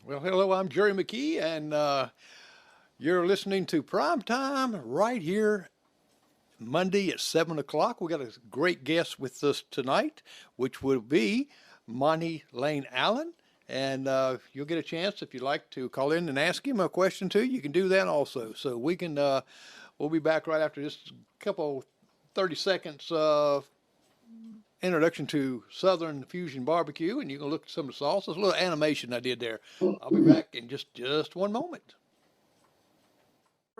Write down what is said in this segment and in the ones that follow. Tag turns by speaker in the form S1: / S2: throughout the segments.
S1: Well, hello, I'm Jerry McKee, and you're listening to Prime Time right here Monday at 7 o'clock. We got a great guest with us tonight, which will be Monty Lane Allen. And you'll get a chance if you'd like to call in and ask him a question too. You can do that also. So we'll be back right after just a couple 30 seconds introduction to Southern Fusion Barbecue, and you can look at some of the sauces. A little animation I did there. I'll be back in just one moment.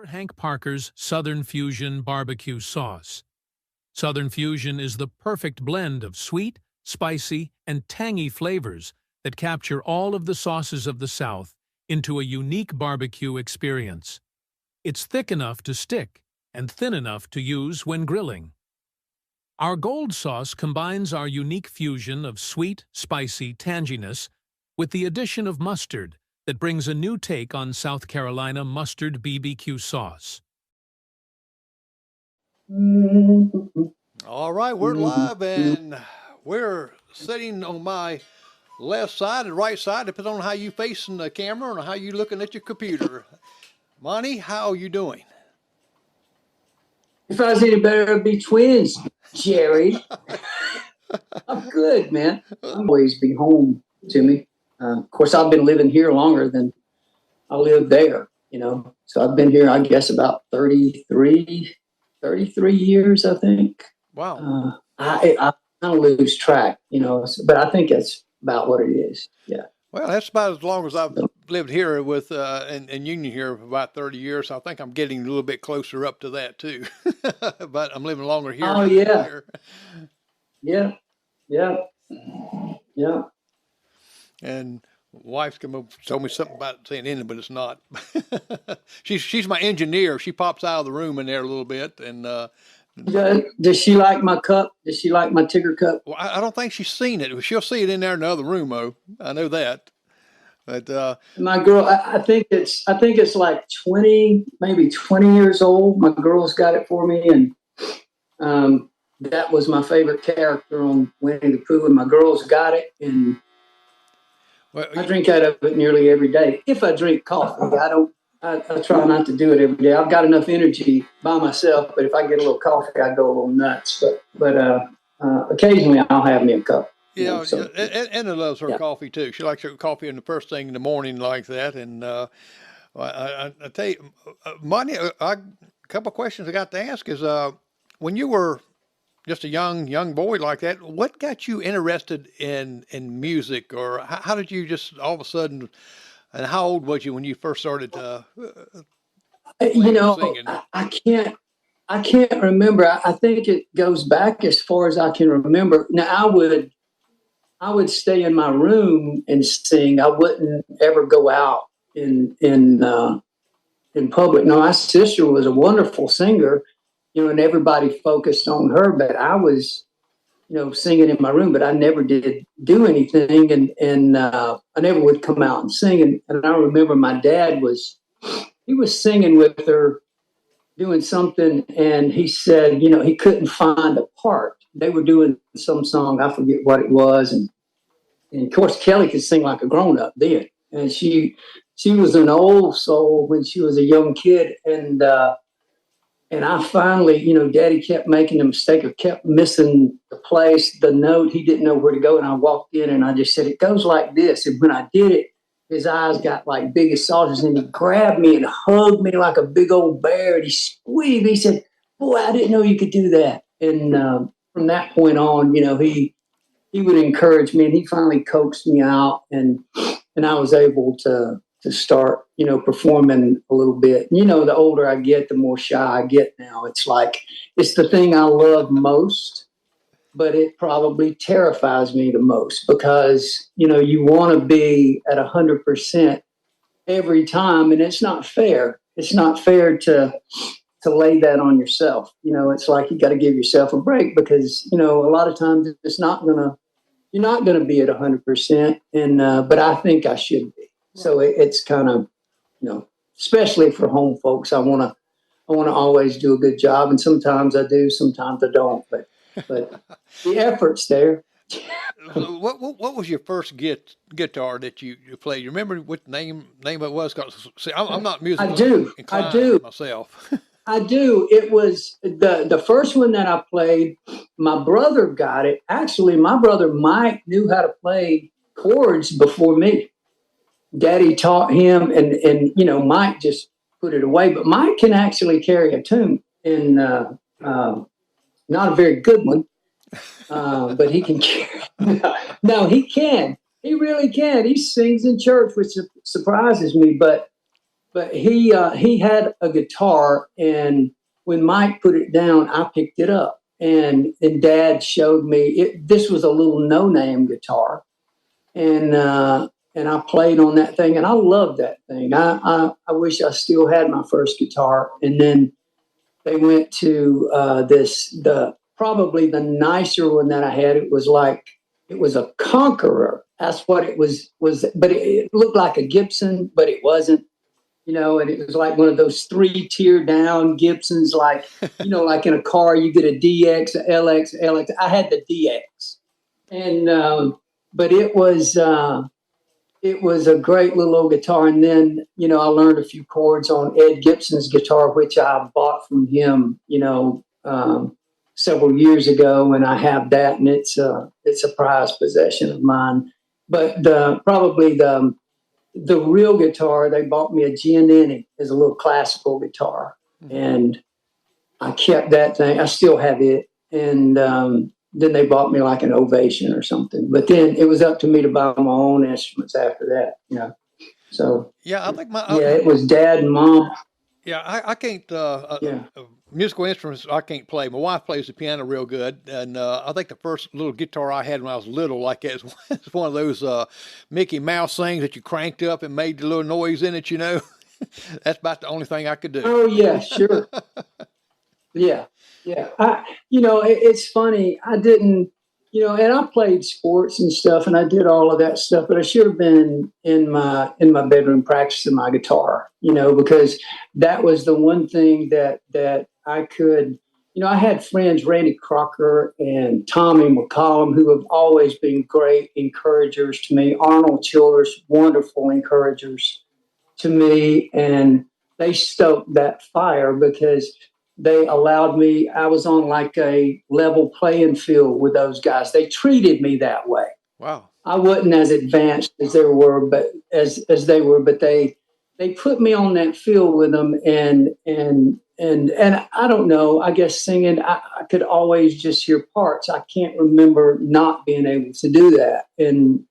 S2: Hank Parker's Southern Fusion Barbecue Sauce. Southern Fusion is the perfect blend of sweet, spicy, and tangy flavors that capture all of the sauces of the South into a unique barbecue experience. It's thick enough to stick and thin enough to use when grilling. Our gold sauce combines our unique fusion of sweet, spicy tanginess with the addition of mustard that brings a new take on South Carolina mustard BBQ sauce.
S1: All right, we're live, and we're sitting on my left side and right side, depending on how you facing the camera and how you looking at your computer. Monty, how are you doing?
S3: If I was any better, it'd be twins, Jerry. I'm good, man. Always be home to me. Of course, I've been living here longer than I lived there, So I've been here, I guess, about 33 years, I think.
S1: Wow.
S3: I kind of lose track, but I think that's about what it is. Yeah.
S1: Well, that's about as long as I've lived here with in Union here for about 30 years. I think I'm getting a little bit closer up to that too. But I'm living longer here.
S3: Oh, yeah. Here. Yeah.
S1: And wife's come up told me something about saying Indian, but it's not. she's my engineer. She pops out of the room in there a little bit, and
S3: does she like my cup? Does she like my Tigger cup?
S1: Well, I don't think she's seen it. She'll see it in there in the other room, though. I know that. But
S3: my girl, I think it's like 20, maybe 20 years old. My girl's got it for me, and that was my favorite character on Winnie the Pooh. And my girl's got it, and I drink out of it nearly every day. If I drink coffee, I try not to do it every day. I've got enough energy by myself, but if I get a little coffee, I go a little nuts. But occasionally I'll have me a cup.
S1: Yeah, Anna loves her coffee too. She likes her coffee in the first thing in the morning like that. And I tell you, Monty, a couple of questions I got to ask is when you were just a young boy like that, what got you interested in music, or how did you just all of a sudden? And how old was you when you first started singing?
S3: I can't remember. I think it goes back as far as I can remember. Now I would stay in my room and sing. I wouldn't ever go out in public. No, my sister was a wonderful singer, and everybody focused on her, but I was singing in my room, but I never did do anything. And I never would come out and sing. And I remember my dad was singing with her, doing something. And he said, he couldn't find a part. They were doing some song. I forget what it was. And of course, Kelly could sing like a grown up then. And she was an old soul when she was a young kid. And I finally, Daddy kept making a mistake or kept missing the place, the note. He didn't know where to go. And I walked in and I just said, it goes like this. And when I did it, his eyes got like big as saucers, and he grabbed me and hugged me like a big old bear. And he squeezed me. He said, boy, I didn't know you could do that. And from that point on, he would encourage me, and he finally coaxed me out, and I was able to start, performing a little bit. The older I get, the more shy I get now. It's like, it's the thing I love most, but it probably terrifies me the most because, you want to be at 100% every time, and it's not fair. It's not fair to lay that on yourself. It's like you got to give yourself a break because, a lot of times you're not going to be at 100%. And, but I think I should be. So it's kind of, especially for home folks, I want to always do a good job. And sometimes I do, sometimes I don't, but the effort's there.
S1: So what was your first guitar that you played? You remember what name it was? 'Cause, see, I'm not
S3: I
S1: musically
S3: do. I do.
S1: inclined myself.
S3: I do. It was the first one that I played. My brother got it. Actually, my brother Mike knew how to play chords before me. Daddy taught him, and Mike just put it away. But Mike can actually carry a tune, and not a very good one, but he can carry. No, he can. He really can. He sings in church, which surprises me. But he had a guitar, and when Mike put it down, I picked it up, and Dad showed me it. This was a little no-name guitar, and I played on that thing, and I loved that thing. I wish I still had my first guitar. And then they went to probably the nicer one that I had. It was a Conqueror. That's what it was, but it looked like a Gibson, but it wasn't. And it was like one of those 3-tier down Gibsons, like like in a car, you get a DX, a LX, LX. I had the DX, and but it was a great little old guitar. And then I learned a few chords on Ed Gibson's guitar, which I bought from him, several years ago, and I have that, and it's a prized possession of mine. But probably the real guitar, they bought me a Giannini as a little classical guitar, and I kept that thing. I still have it, and then they bought me like an Ovation or something. But then it was up to me to buy my own instruments after that. So
S1: Yeah, I think
S3: it was Dad and Mom.
S1: Yeah, I can't.
S3: Yeah.
S1: Musical instruments I can't play. My wife plays the piano real good, and I think the first little guitar I had when I was little, like that, was one of those Mickey Mouse things that you cranked up and made the little noise in it. That's about the only thing I could do.
S3: Oh yeah, sure. Yeah. It's funny. I didn't, and I played sports and stuff, and I did all of that stuff, but I should have been in my bedroom practicing my guitar, because that was the one thing that I could. I had friends, Randy Crocker and Tommy McCollum, who have always been great encouragers to me. Arnold Childers, wonderful encouragers to me, and they stoked that fire because they allowed me. I was on like a level playing field with those guys. They treated me that way.
S1: Wow.
S3: I wasn't as advanced as they were, but as they were, but they put me on that field with them, and I don't know. I guess singing, I could always just hear parts. I can't remember not being able to do that, and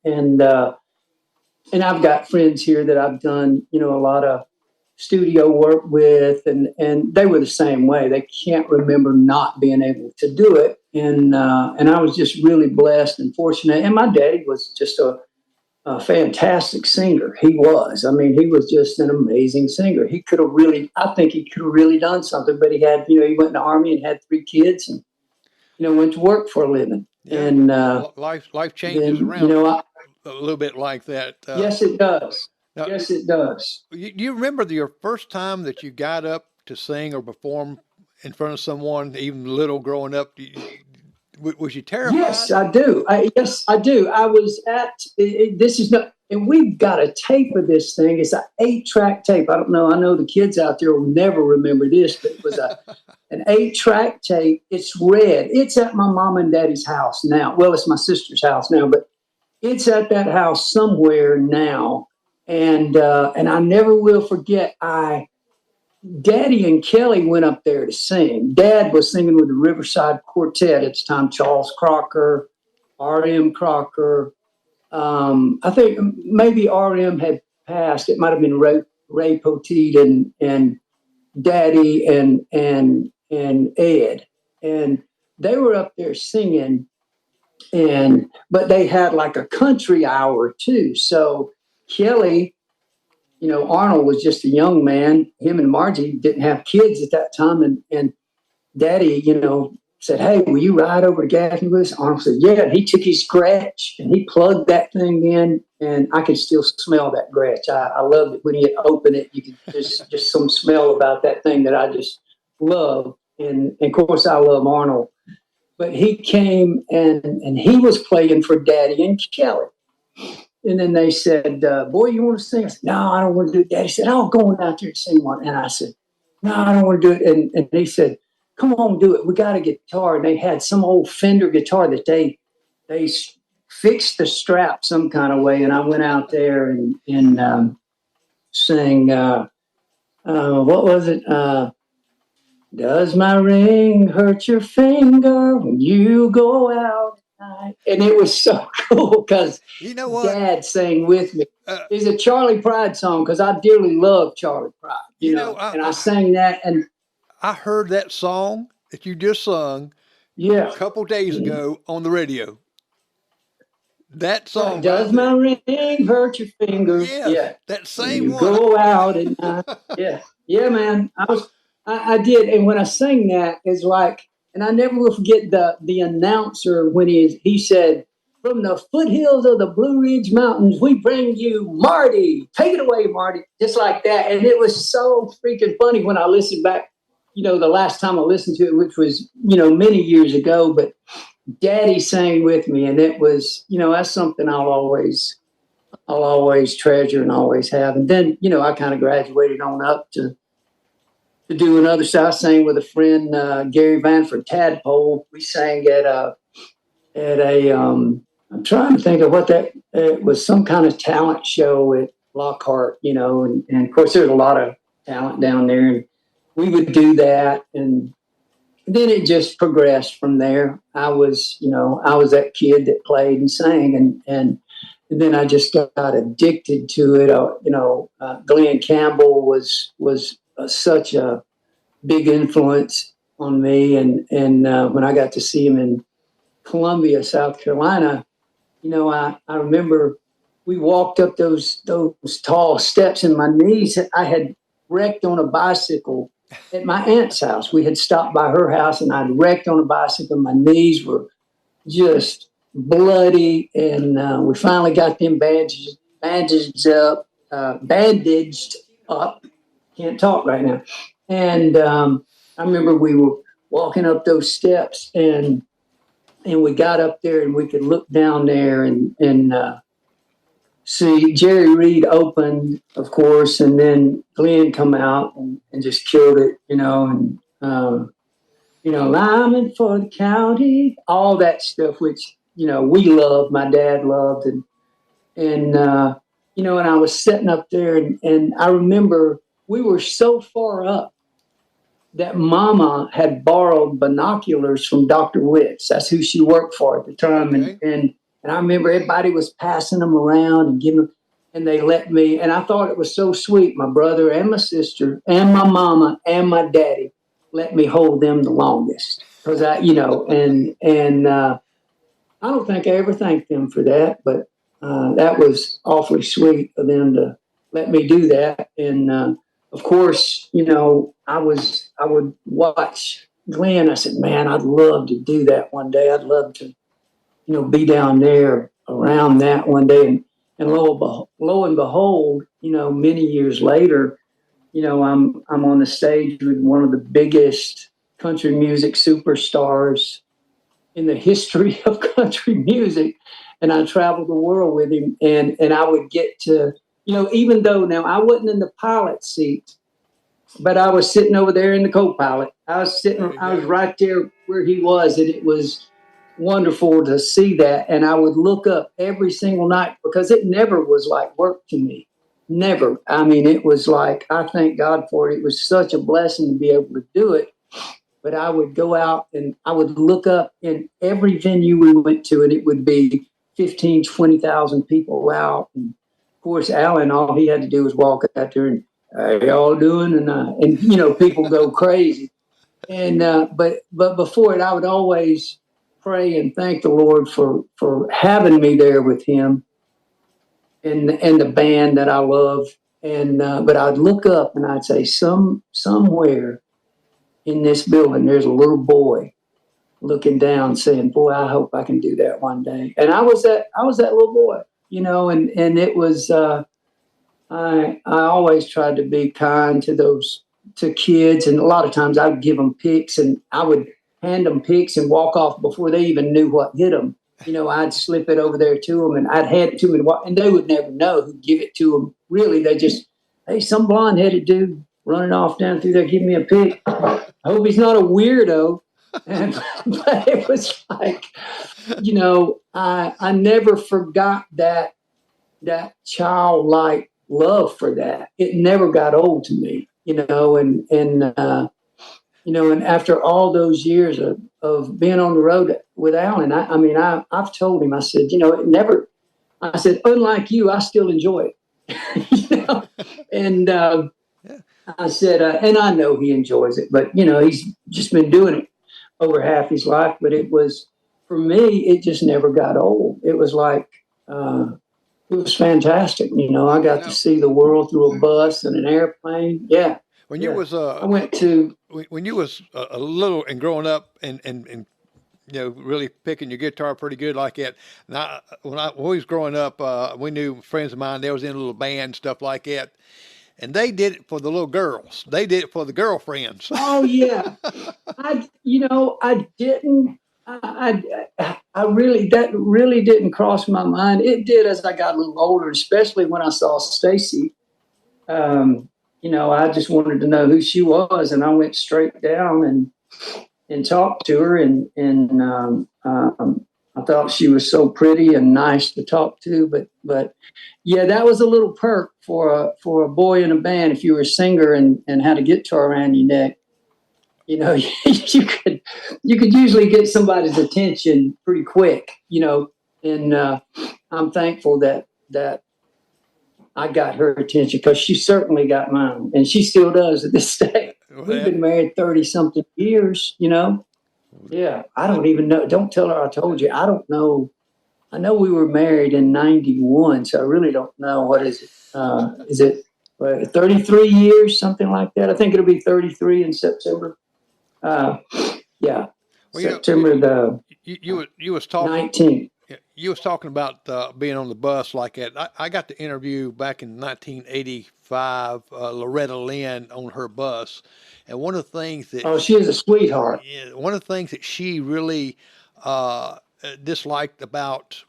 S3: I've got friends here that I've done a lot of studio work with, and they were the same way. They can't remember not being able to do it, and I was just really blessed and fortunate. And my daddy was just a fantastic singer. He was. I mean, he was just an amazing singer. He could have really. I think he could have really done something, but he had. He went in the Army and had 3 kids, and went to work for a living.
S1: Yeah.
S3: And
S1: life changes
S3: then,
S1: around a little bit like that.
S3: Yes, it does.
S1: Now,
S3: yes, it does.
S1: You remember your first time that you got up to sing or perform in front of someone, even little growing up? Was you terrified?
S3: Yes, I do. Yes, I do. I was at, this is not, and we've got a tape of this thing. It's an 8-track tape. I don't know. I know the kids out there will never remember this, but it was an 8-track tape. It's red. It's at my mom and daddy's house now. Well, it's my sister's house now, but it's at that house somewhere now. And I never will forget, Daddy and Kelly went up there to sing. Dad was singing with the Riverside Quartet at the time, Charles Crocker, R.M. Crocker. I think maybe R.M. had passed. It might have been Ray Poteet and Daddy and Ed. And they were up there singing, but they had like a country hour too. So Kelly, Arnold was just a young man. Him and Margie didn't have kids at that time. And Daddy, said, "Hey, will you ride over to Gaffney with us?" Arnold said, "Yeah." And he took his Gretsch and he plugged that thing in, and I could still smell that Gretsch. I loved it when he opened it. You could just some smell about that thing that I just love. And of course, I love Arnold but he came and he was playing for Daddy and Kelly. And then they said, boy, you want to sing? I said, no, I don't want to do it. Daddy said, I'll go out there and sing one. And I said, no, I don't want to do it. And they said, come on, do it. We got a guitar. And they had some old Fender guitar that they fixed the strap some kind of way. And I went out there and sang, what was it? Does my ring hurt your finger when you go out at night? And it was so cool because
S1: You know what?
S3: Dad sang with me. It's a Charlie Pride song because I dearly love Charlie Pride. You know, and I sang that. And
S1: I heard that song that you just sung
S3: yeah,
S1: a couple days ago on the radio. That song.
S3: Does my ring hurt your finger?
S1: Yes,
S3: Yeah,
S1: that same
S3: you
S1: one.
S3: go out at night. Yeah, man. I did, and when I sang that, it's like, and I never will forget the announcer when he said, "From the foothills of the Blue Ridge Mountains, we bring you Marty. Take it away, Marty." Just like that, and it was so freaking funny when I listened back. You know, the last time I listened to it, which was many years ago, but Daddy sang with me, and it was that's something I'll always treasure and always have. And then I kind of graduated on up to do another side. I sang with a friend, Gary Vanford Tadpole. We sang at a I'm trying to think of what that it was, some kind of talent show at Lockhart, and of course there's a lot of talent down there, and we would do that, and then it just progressed from there. I was that kid that played and sang, and then I just got addicted to it. Glenn Campbell was such a big influence on me, and when I got to see him in Columbia, South Carolina, I remember we walked up those tall steps, and my knees, I had wrecked on a bicycle at my aunt's house. We had stopped by her house, and I'd wrecked on a bicycle. My knees were just bloody, and we finally got them bandaged up. Can't talk right now. And I remember we were walking up those steps, and we got up there, and we could look down there and see Jerry Reed opened, of course, and then Glenn come out and just killed it, and lineman for the county, all that stuff, which we loved, my dad loved, and I was sitting up there, and I remember we were so far up that Mama had borrowed binoculars from Dr. Witts. That's who she worked for at the time.
S1: Okay.
S3: And I remember everybody was passing them around and giving them, and they let me, and I thought it was so sweet. My brother and my sister and my mama and my daddy let me hold them the longest. Because I don't think I ever thanked them for that, but that was awfully sweet of them to let me do that. And of course, I would watch Glenn. I said, man, I'd love to do that one day. I'd love to, be down there around that one day. And lo and behold, many years later, I'm on the stage with one of the biggest country music superstars in the history of country music. And I traveled the world with him, and I would get to, even though now I wasn't in the pilot seat, but I was sitting over there in the co-pilot. I was right there where he was, and it was wonderful to see that. And I would look up every single night because it never was like work to me. Never. I mean, it was like, I thank God for it. It was such a blessing to be able to do it. But I would go out and I would look up in every venue we went to, and it would be 15, 20,000 people out. And of course, Alan, all he had to do was walk out there and, how y'all doing? And people go crazy. And but before it, I would always pray and thank the Lord for having me there with him and the band that I love. And but I'd look up and I'd say, somewhere in this building, there's a little boy looking down, saying, "Boy, I hope I can do that one day." And I was that little boy, and it was. I always tried to be kind to kids, and a lot of times I would give them picks, and I would hand them picks and walk off before they even knew what hit them. I'd slip it over there to them, and I'd hand it to them, and they would never know who'd give it to them. Really, they just, hey, some blonde-headed dude running off down through there, giving me a pick. I hope he's not a weirdo. But it was like, I never forgot that childlike love for that. It never got old to me, and after all those years of being on the road with Alan, I've told him, I said, unlike you, I still enjoy it. And I said, and I know he enjoys it, but he's just been doing it over half his life. But it was, for me, it just never got old. It was like, it was fantastic. I got to see the world through a bus and an airplane. Yeah.
S1: When you was
S3: I went to
S1: when you was a little and growing up and really picking your guitar pretty good like that. Now, when I was growing up, we knew friends of mine. They was in a little band, stuff like that, and they did it for the little girls. They did it for the girlfriends.
S3: Oh yeah, I didn't. I really, that really didn't cross my mind. It did as I got a little older, especially when I saw Stacy. I just wanted to know who she was, and I went straight down and talked to her, and I thought she was so pretty and nice to talk to. But yeah, that was a little perk for a boy in a band. If you were a singer and had a guitar around your neck, you could usually get somebody's attention pretty quick, and I'm thankful that I got her attention, because she certainly got mine, and she still does at this day. We've been married 30-something years, Yeah, I don't even know. Don't tell her I told you. I don't know. I know we were married in 91, so I really don't know. What is it? Is it 33 years, something like that? I think it'll be 33 in September. Yeah, well, September
S1: you was talking
S3: 19th.
S1: You was talking about being on the bus like that. I got to interview back in 1985 Loretta Lynn on her bus, and one of the things that
S3: she is a sweetheart.
S1: One of the things that she really disliked about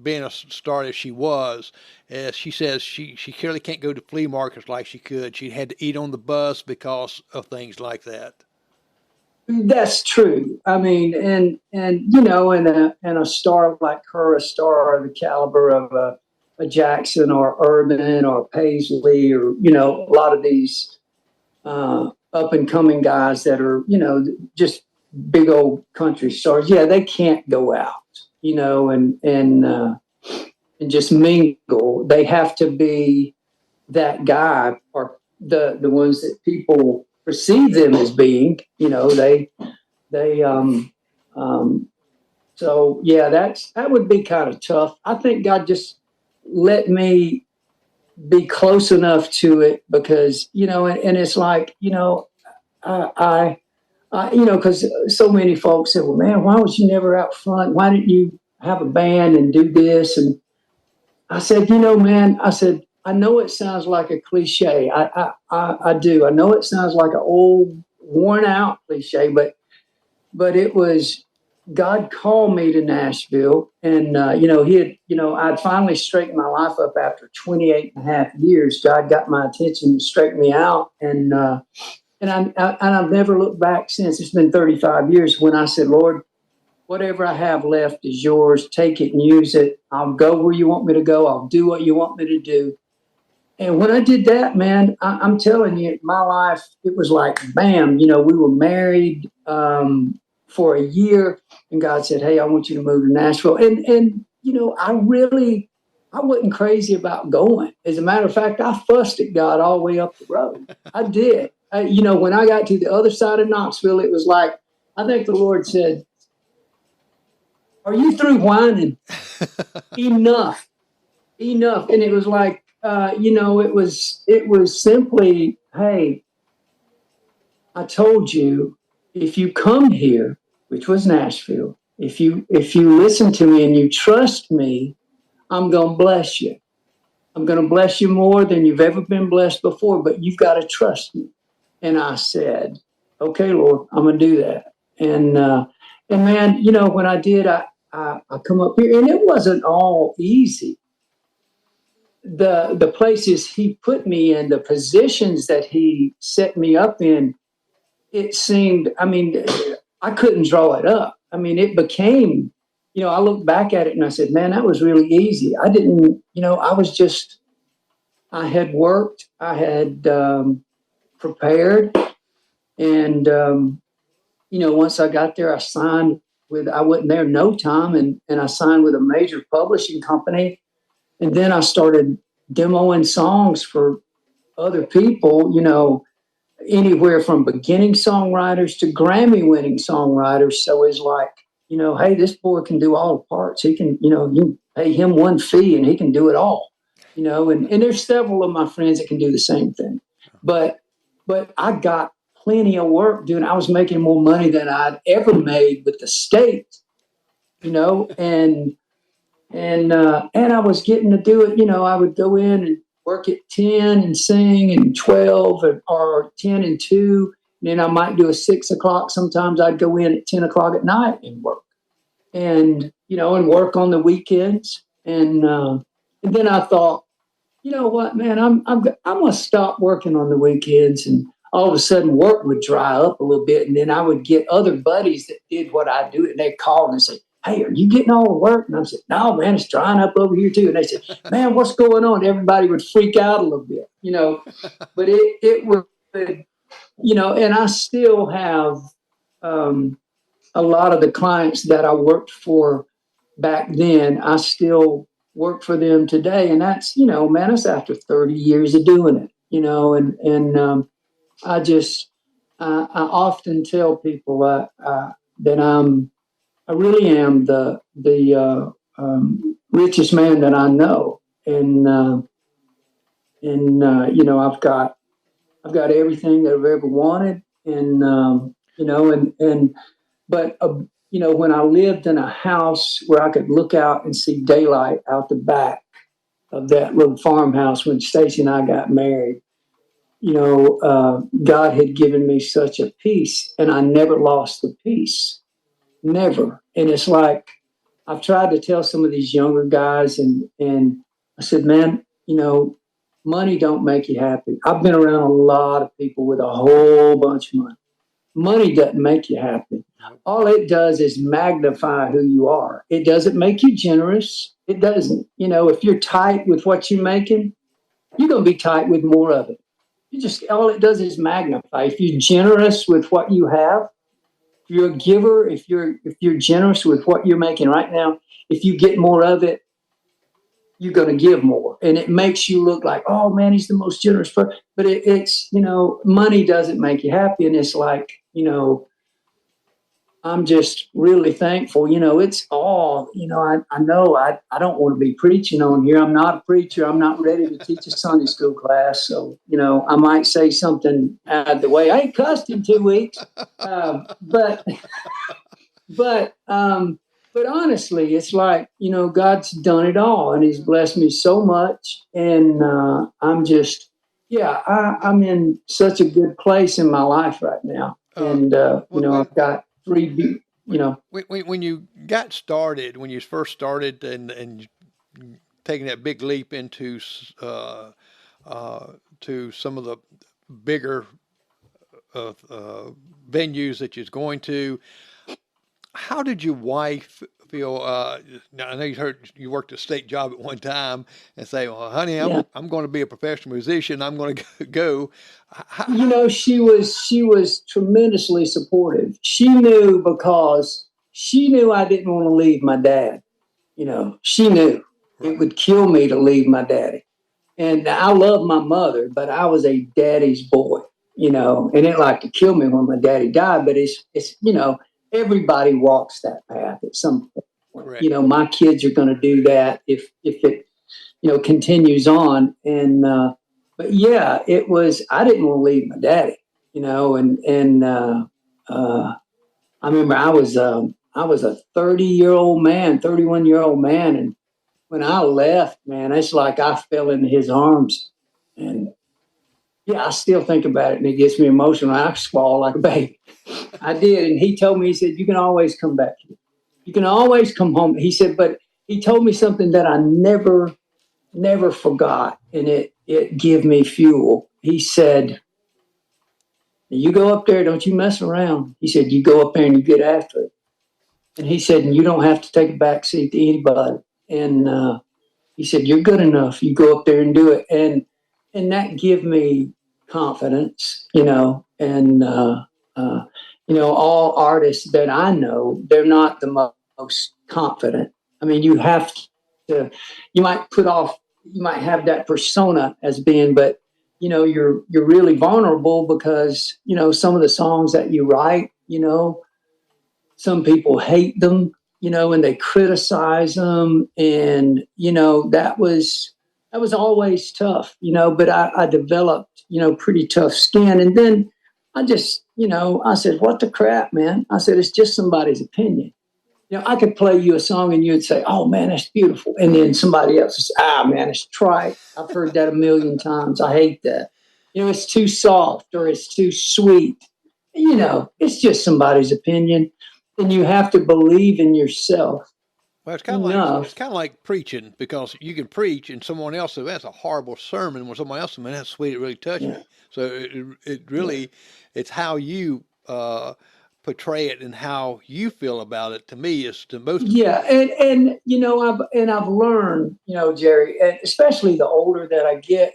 S1: being a star as she was, is she says she clearly can't go to flea markets like she could. She had to eat on the bus because of things like that.
S3: That's true. I mean, and a star like her, a star of the caliber of a Jackson or Urban or Paisley, or a lot of these up and coming guys that are just big old country stars. Yeah, they can't go out, and just mingle. They have to be that guy, or the ones that people perceive them as being, so yeah, that would be kind of tough. I think God just let me be close enough to it, because, and it's like, because so many folks said, well, man, why was you never out front? Why didn't you have a band and do this? And I said, man, I know it sounds like a cliche. I do. I know it sounds like an old, worn out cliche, but it was, God called me to Nashville, and, I'd finally straightened my life up after 28 and a half years. God got my attention and straightened me out. And I've never looked back since. It's been 35 years when I said, Lord, whatever I have left is yours. Take it and use it. I'll go where you want me to go. I'll do what you want me to do. And when I did that, man, I'm telling you, my life, it was like, bam, we were married for a year, and God said, hey, I want you to move to Nashville. And I wasn't crazy about going. As a matter of fact, I fussed at God all the way up the road. I did. When I got to the other side of Knoxville, it was like, I think the Lord said, are you through whining? Enough. And it was like, it was simply, hey, I told you, if you come here, which was Nashville, if you listen to me and you trust me, I'm going to bless you. I'm going to bless you more than you've ever been blessed before, but you've got to trust me. And I said, okay, Lord, I'm going to do that. And man, when I did, I come up here, and it wasn't all easy. The places he put me in, the positions that he set me up in, it seemed, I mean, I couldn't draw it up. I mean, it became, I look back at it and I said, man, that was really easy. I didn't, I had worked, I had prepared, and, once I got there, I wasn't there no time, and I signed with a major publishing company. And then I started demoing songs for other people, anywhere from beginning songwriters to Grammy winning songwriters. So it's like, hey, this boy can do all the parts. He can, you pay him one fee and he can do it all, and there's several of my friends that can do the same thing. But I got plenty of work doing. I was making more money than I'd ever made with the state, and I was getting to do it. I would go in and work at 10 and sing, and 12 or 10 and 2. And then I might do a 6 o'clock. Sometimes I'd go in at 10 o'clock at night and work, and work on the weekends. And then I thought, you know what, man, I'm going to stop working on the weekends. And all of a sudden work would dry up a little bit. And then I would get other buddies that did what I do. And they'd call and say, hey, are you getting all the work? And I said, no, man, it's drying up over here too. And they said, man, what's going on? Everybody would freak out a little bit, but it would, and I still have a lot of the clients that I worked for back then. I still work for them today. And that's, man, it's after 30 years of doing it, and I often tell people that I really am the richest man that I know, and I've got everything that I've ever wanted, and but when I lived in a house where I could look out and see daylight out the back of that little farmhouse when Stacy and I got married, God had given me such a peace, and I never lost the peace. Never. And it's like, I've tried to tell some of these younger guys, and I said, man, money don't make you happy. I've been around a lot of people with a whole bunch of money. Money doesn't make you happy. All it does is magnify who you are. It doesn't make you generous. It doesn't. If you're tight with what you're making, you're going to be tight with more of it. All it does is magnify. If you're generous with what you have, if you're a giver, if you're generous with what you're making right now, if you get more of it, you're going to give more. And it makes you look like, oh man, he's the most generous person. But it's, money doesn't make you happy. And it's like, I'm just really thankful. It's all, I know I don't want to be preaching on here. I'm not a preacher. I'm not ready to teach a Sunday school class. So, I might say something out of the way. I ain't cussed in 2 weeks. But honestly, it's like, God's done it all, and he's blessed me so much. And I'm just, I'm in such a good place in my life right now. And, I've got three,
S1: When you got started, when you first started and taking that big leap into to some of the bigger venues that you was going to, how did your wife feel? Now I know you worked a state job at one time, and say, "Well, honey, I'm going to be a professional musician. I'm going to go."
S3: She was tremendously supportive. She knew, because she knew I didn't want to leave my dad. She knew it would kill me to leave my daddy. And I love my mother, but I was a daddy's boy. And it like to kill me when my daddy died. But it's everybody walks that path at some point.
S1: Correct.
S3: My kids are going to do that if it continues on. And but yeah, it was, I didn't want to leave my daddy, and I remember I was a 31-year-old man, and when I left, man, it's like I fell into his arms, and I still think about it, and it gets me emotional. I squall like a baby. I did. And he told me, he said, you can always come back here. You can always come home. He said, but he told me something that I never forgot. And it gave me fuel. He said, you go up there, don't you mess around. He said, you go up there and you get after it. And he said, and you don't have to take a back seat to anybody. And he said, you're good enough. You go up there and do it. And that give me confidence, and all artists that I know, they're not the most confident. I mean, you have to, you might have that persona as being, but you're really vulnerable because, some of the songs that you write, some people hate them, and they criticize them. And, that was always tough, but I developed, pretty tough skin. And then I just, I said, what the crap, man? I said, it's just somebody's opinion. I could play you a song and you'd say, oh man, that's beautiful. And then somebody else would say, man, it's trite. I've heard that a million times. I hate that. It's too soft or it's too sweet. It's just somebody's opinion. And you have to believe in yourself.
S1: Well, it's kind of like preaching, because you can preach and someone else says that's a horrible sermon, when someone else says, man, that's sweet, it really touched me. So it really, it's how you portray it and how you feel about it. To me, is the most.
S3: Yeah, and I've learned, Jerry, and especially the older that I get,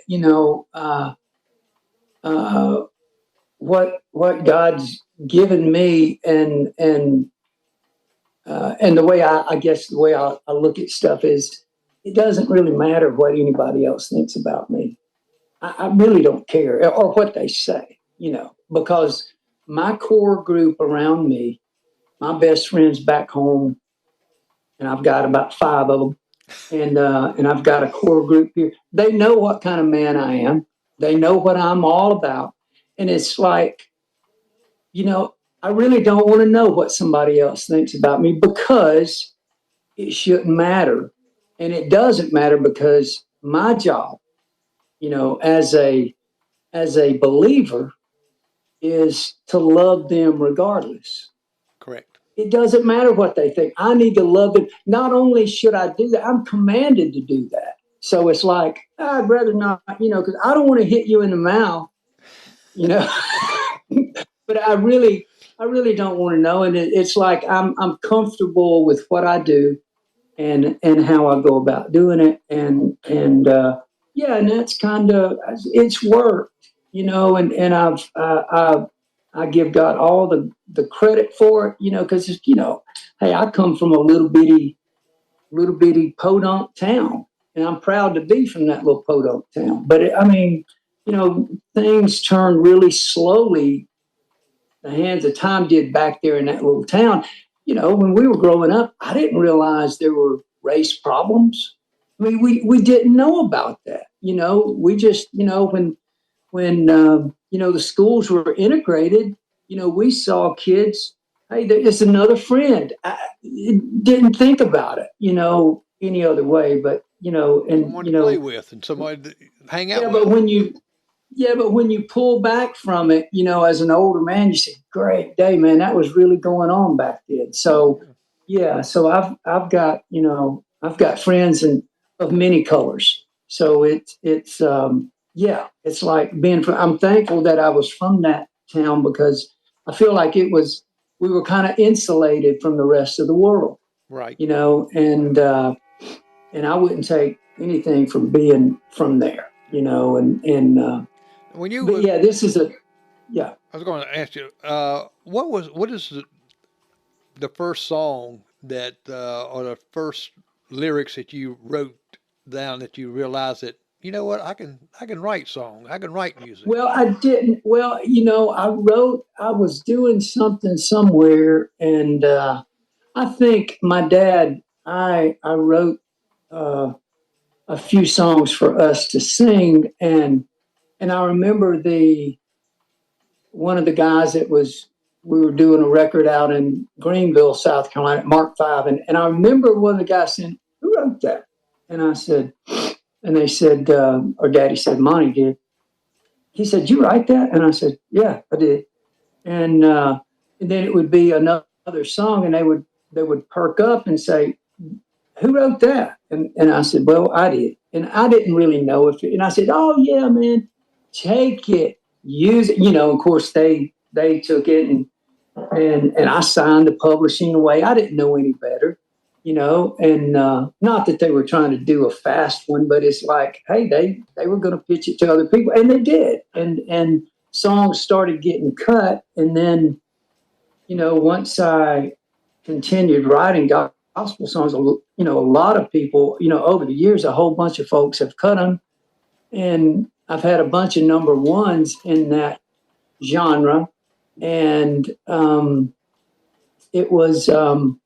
S3: what God's given me, and the way I guess the way I look at stuff is, it doesn't really matter what anybody else thinks about me. I really don't care, or what they say, because my core group around me, my best friends back home, and I've got about 5 of them, and I've got a core group here. They know what kind of man I am. They know what I'm all about. And it's like, I really don't want to know what somebody else thinks about me, because it shouldn't matter. And it doesn't matter, because my job, as a believer, is to love them regardless.
S1: Correct.
S3: It doesn't matter what they think. I need to love them. Not only should I do that, I'm commanded to do that. So it's like, I'd rather not, because I don't want to hit you in the mouth, but I really don't want to know. And it's like, I'm comfortable with what I do and how I go about doing it. And and that's kind of, it's worked, and I give God all the credit for it, because hey, I come from a little bitty podunk town, and I'm proud to be from that little podunk town. But things turn really slowly. The hands of time did back there in that little town. When we were growing up, I didn't realize there were race problems. I mean, we didn't know about that. We just, when the schools were integrated, we saw kids, hey, it's another friend. I didn't think about it, any other way, but, and,
S1: someone to play with and somebody to hang out with.
S3: But when you pull back from it, as an older man, you say, great day, man, that was really going on back then. So, so I've got friends of many colors. So it's like I'm thankful that I was from that town, because I feel like we were kind of insulated from the rest of the world.
S1: Right.
S3: And I wouldn't take anything from being from there,
S1: when you
S3: but this is
S1: I was going to ask you, what is the first song that or the first lyrics that you wrote down that you realized that, what, I can write songs, I can write music?
S3: Well, I didn't. Well, I was doing something somewhere, and I think my dad, I wrote a few songs for us to sing, and I remember one of the guys we were doing a record out in Greenville, South Carolina, Mark V, and I remember one of the guys saying, who wrote that? And I said, and they said, or Daddy said, Monty did. He said, you write that? And I said, yeah, I did. And and then it would be another song, and they would perk up and say, "Who wrote that?" And I said, "Well, I did." And I didn't really know if it, and I said, "Oh yeah, man, take it, use it." Of course they took it, and I signed the publishing away. I didn't know any better, and not that they were trying to do a fast one, but it's like, hey, they were going to pitch it to other people, and they did, and songs started getting cut, and then, once I continued writing gospel songs, a lot of people, over the years, a whole bunch of folks have cut them, and I've had a bunch of number ones in that genre, and it was, I'm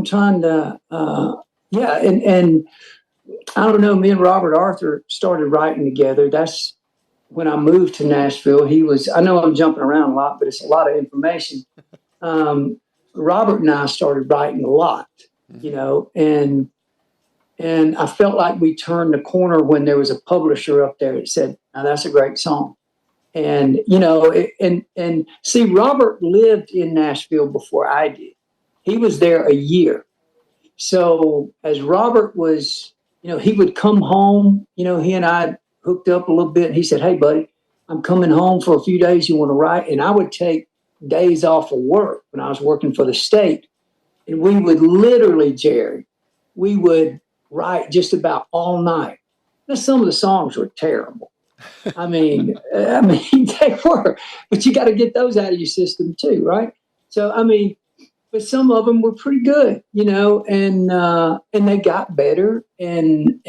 S3: trying to, and I don't know, me and Robert Arthur started writing together. That's when I moved to Nashville. I know I'm jumping around a lot, but it's a lot of information. Robert and I started writing a lot, and I felt like we turned the corner when there was a publisher up there that said, "Now that's a great song." And, and see, Robert lived in Nashville before I did. He was there a year. So as Robert was, he would come home, he and I hooked up a little bit. And he said, "Hey, buddy, I'm coming home for a few days. You want to write?" And I would take days off of work when I was working for the state. And we would literally, Jerry, we would write just about all night. Now, some of the songs were terrible. I mean, they were, but you got to get those out of your system too, right? So, but some of them were pretty good, and they got better, and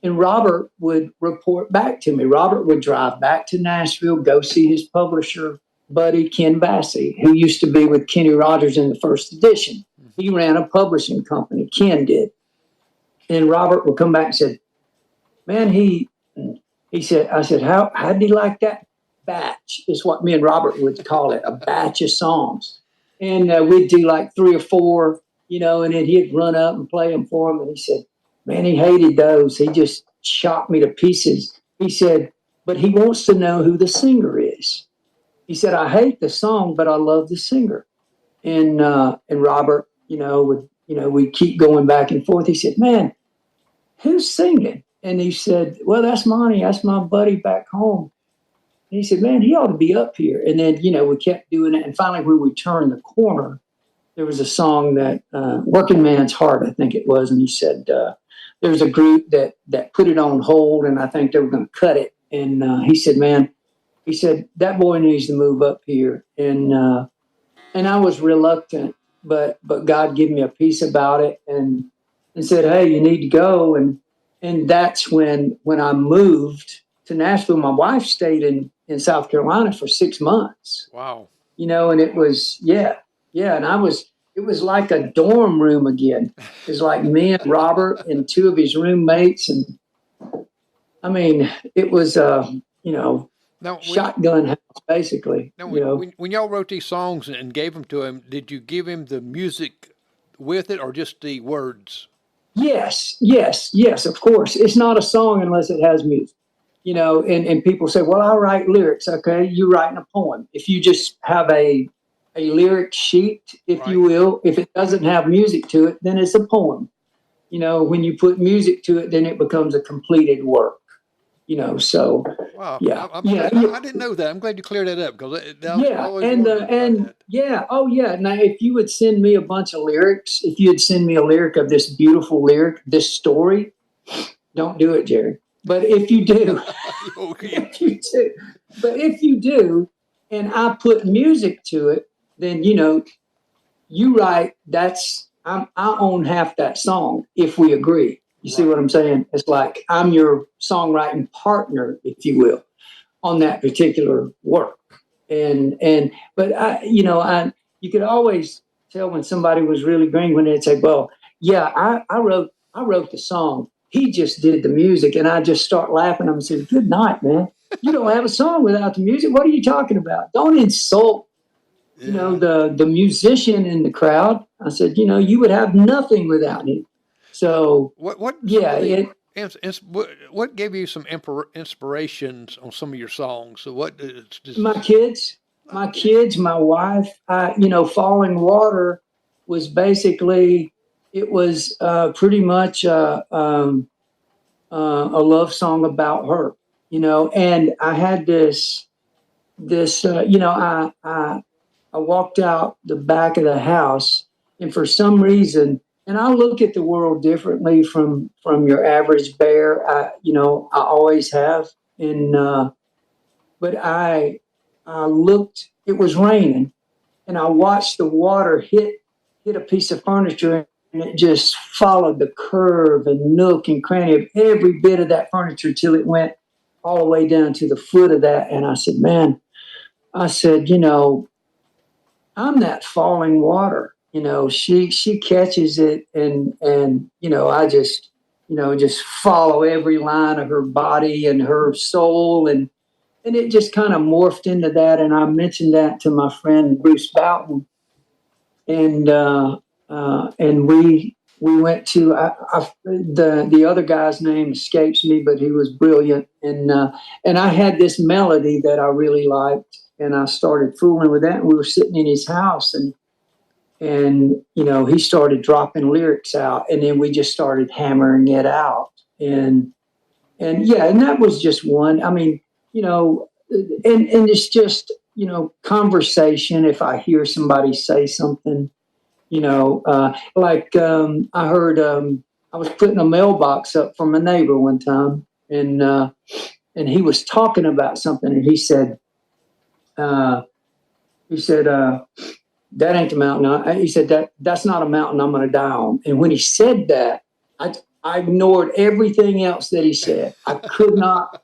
S3: Robert would report back to me. Robert would drive back to Nashville, go see his publisher buddy Ken Bassey, who used to be with Kenny Rogers in the first edition. He ran a publishing company, Ken did, and Robert would come back and said, "Man, he said," I said, how did he like that batch? Is what me and Robert would call it, a batch of songs. And we'd do like 3 or 4, and then he'd run up and play them for him. And he said, "Man, he hated those. He just chopped me to pieces." He said, "But he wants to know who the singer is." He said, "I hate the song, but I love the singer." And Robert, we'd keep going back and forth. He said, "Man, who's singing?" And he said, "Well, that's Monty. That's my buddy back home." And he said, "Man, he ought to be up here." And then, we kept doing it. And finally, when we turned the corner, there was a song that Working Man's Heart, I think it was. And he said, there was a group that put it on hold, and I think they were going to cut it. And he said, "That boy needs to move up here." And I was reluctant, but God gave me a peace about it and said, "Hey, you need to go." And that's when I moved to Nashville. My wife stayed in South Carolina for 6 months.
S1: Wow.
S3: And it was, yeah. And it was like a dorm room again. It was like me and Robert and 2 of his roommates. And it was, shotgun house, basically.
S1: Now, when y'all wrote these songs and gave them to him, did you give him the music with it or just the words?
S3: Yes, of course. It's not a song unless it has music, and people say, "Well, I write lyrics." Okay, you're writing a poem. If you just have a lyric sheet, if you will, if it doesn't have music to it, then it's a poem. When you put music to it, then it becomes a completed work. So
S1: wow,
S3: yeah,
S1: I didn't know that. I'm glad you cleared that up because
S3: oh yeah. Now, if you would send me a bunch of lyrics, if you'd send me a lyric of this beautiful lyric, this story, don't do it, Jerry. But if you do, if you do, and I put music to it, then you write. I own half that song if we agree. You see what I'm saying? It's like I'm your songwriting partner, if you will, on that particular work. But you could always tell when somebody was really green when they'd say, "Well, yeah, I wrote the song. He just did the music," and I just start laughing. I'm saying, "Good night, man. You don't have a song without the music. What are you talking about? Don't insult." The musician in the crowd. I said, you would have nothing without him. So
S1: what gave you some inspirations on some of your songs? So what?
S3: My kids. my kids, my wife, Falling Water was basically, it was pretty much a love song about her, and I had I walked out the back of the house, and for some reason, and I look at the world differently from your average bear. I always have, and but I looked. It was raining, and I watched the water hit a piece of furniture, and it just followed the curve and nook and cranny of every bit of that furniture till it went all the way down to the foot of that. And I said, man, I'm that falling water. She catches it, and I just follow every line of her body and her soul, and it just kind of morphed into that. And I mentioned that to my friend Bruce Boughton, and we went to the other guy's name escapes me, but he was brilliant, and I had this melody that I really liked, and I started fooling with that. And we were sitting in his house, and he started dropping lyrics out, and then we just started hammering it out, and that was just one. I mean, and it's just conversation. If I hear somebody say something, I heard, I was putting a mailbox up for my neighbor one time, and he was talking about something, and he said, that ain't the mountain. He said, that's not a mountain I'm going to die on. And when he said that, I ignored everything else that he said. I could not.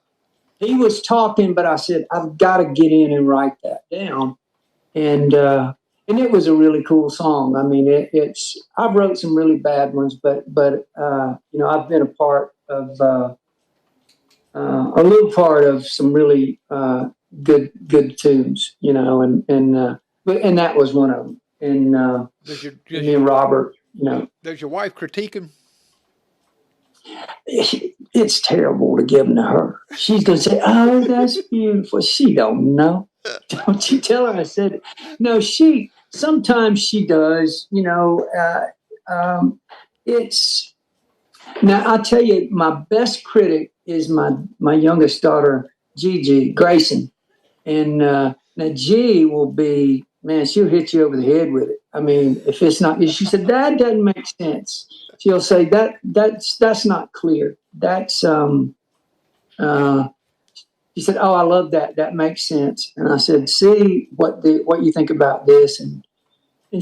S3: He was talking, but I said, I've got to get in and write that down. And it was a really cool song. I mean, I've wrote some really bad ones, but I've been a part of a little part of some really good tunes, and that was one of them. And me and Robert,
S1: Does your wife critique him?
S3: It's terrible to give them to her. She's going to say, "Oh, that's beautiful." She don't know. Don't you tell her I said it. No, sometimes she does. It's now. I'll tell you, my best critic is my youngest daughter, Gigi Grayson, and now G will be, man, she'll hit you over the head with it. I mean, if it's not, she said that doesn't make sense. She'll say that's not clear. That's she said, "Oh, I love that. That makes sense." And I said, "See what you think about this?" And